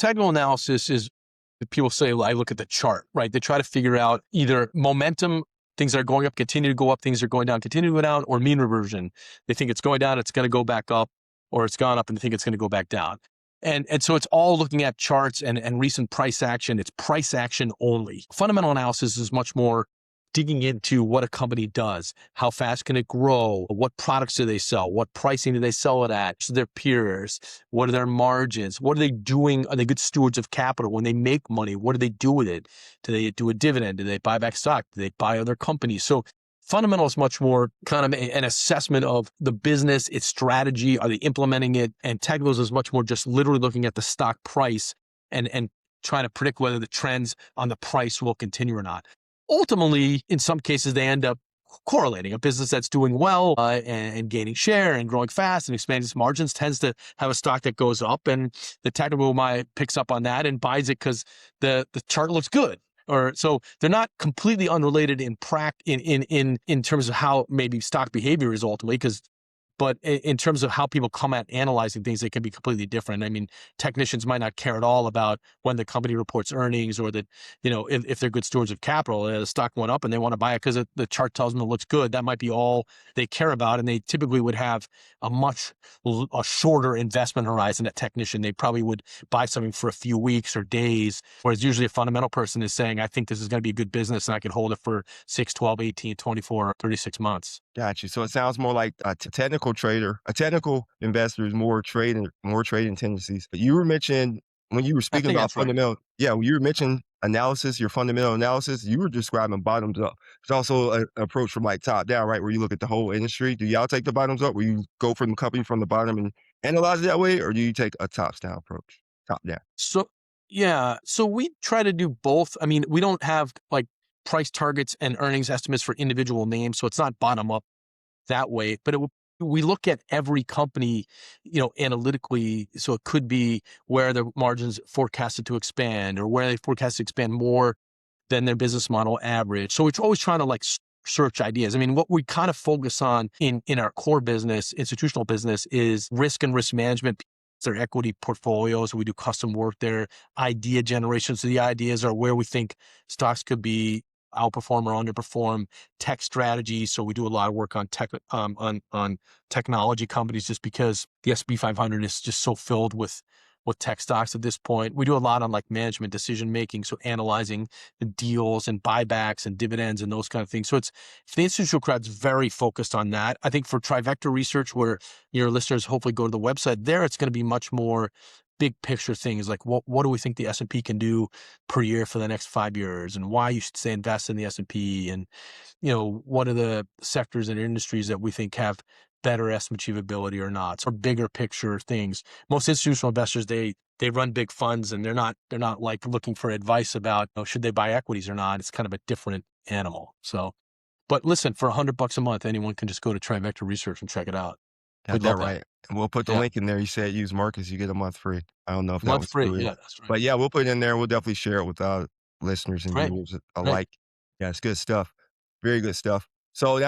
technical analysis is, people say, well, I look at the chart, right? They try to figure out either momentum, things that are going up, continue to go up, things that are going down, continue to go down, or mean reversion. They think it's going down, it's going to go back up, or it's gone up and they think it's going to go back down. And so it's all looking at charts and recent price action. It's price action only. Fundamental analysis is much more digging into what a company does. How fast can it grow? What products do they sell? What pricing do they sell it at to their peers? What are their margins? What are they doing? Are they good stewards of capital? When they make money, what do they do with it? Do they do a dividend? Do they buy back stock? Do they buy other companies? So fundamental is much more kind of an assessment of the business, its strategy. Are they implementing it? And technicals is much more just literally looking at the stock price and trying to predict whether the trends on the price will continue or not. Ultimately, in some cases, they end up correlating. A business that's doing well and gaining share and growing fast and expanding its margins tends to have a stock that goes up, and the technical picks up on that and buys it because the chart looks good. Or so they're not completely unrelated in terms of how maybe stock behavior is ultimately, but in terms of how people come at analyzing things, they can be completely different. I mean, technicians might not care at all about when the company reports earnings or that, if they're good stewards of capital, the stock went up and they want to buy it because the chart tells them it looks good. That might be all they care about. And they typically would have a shorter investment horizon. That technician, they probably would buy something for a few weeks or days, whereas usually a fundamental person is saying, I think this is going to be a good business and I can hold it for 6, 12, 18, 24, 36 months. Got you. So it sounds more like a technical trader, a technical investor is more trading tendencies. But you were mentioning when you were speaking about fundamental, right. When you were mentioning analysis, your fundamental analysis, you were describing bottoms up. It's also an approach from like top down, right? Where you look at the whole industry. Do y'all take the bottoms up? Where you go from the company from the bottom and analyze it that way, or do you take a top down approach, top down? So we try to do both. I mean, we don't have like price targets and earnings estimates for individual names, so it's not bottom up that way. But we look at every company, analytically. So it could be where the margins forecasted to expand, or where they forecast to expand more than their business model average. So we're always trying to like search ideas. I mean, what we kind of focus on in our core business, institutional business, is risk and risk management. Their equity portfolios. We do custom work there, idea generation. So the ideas are where we think stocks could be outperform or underperform, tech strategy. So we do a lot of work on on technology companies, just because the S&P 500 is just so filled with tech stocks at this point. We do a lot on like management decision making, so analyzing the deals and buybacks and dividends and those kind of things. So the institutional crowd's very focused on that. I think for Trivector Research, where your listeners hopefully go to the website, there it's going to be much more big picture things like what do we think the S&P can do per year for the next 5 years, and why you should stay invested in the S&P, and what are the sectors and industries that we think have better estimate achievability or not. So bigger picture things. Most institutional investors, they run big funds, and they're not like looking for advice about should they buy equities or not. It's kind of a different animal. So, but listen, for $100 a month, anyone can just go to Trivector Research and check it out. Got that right. And we'll put the link in there. You said use Marcus, you get a month free. I don't know if that was free. true. Yeah, that's right. But yeah, we'll put it in there. We'll definitely share it with our listeners and viewers alike. Yeah, it's good stuff. Very good stuff. So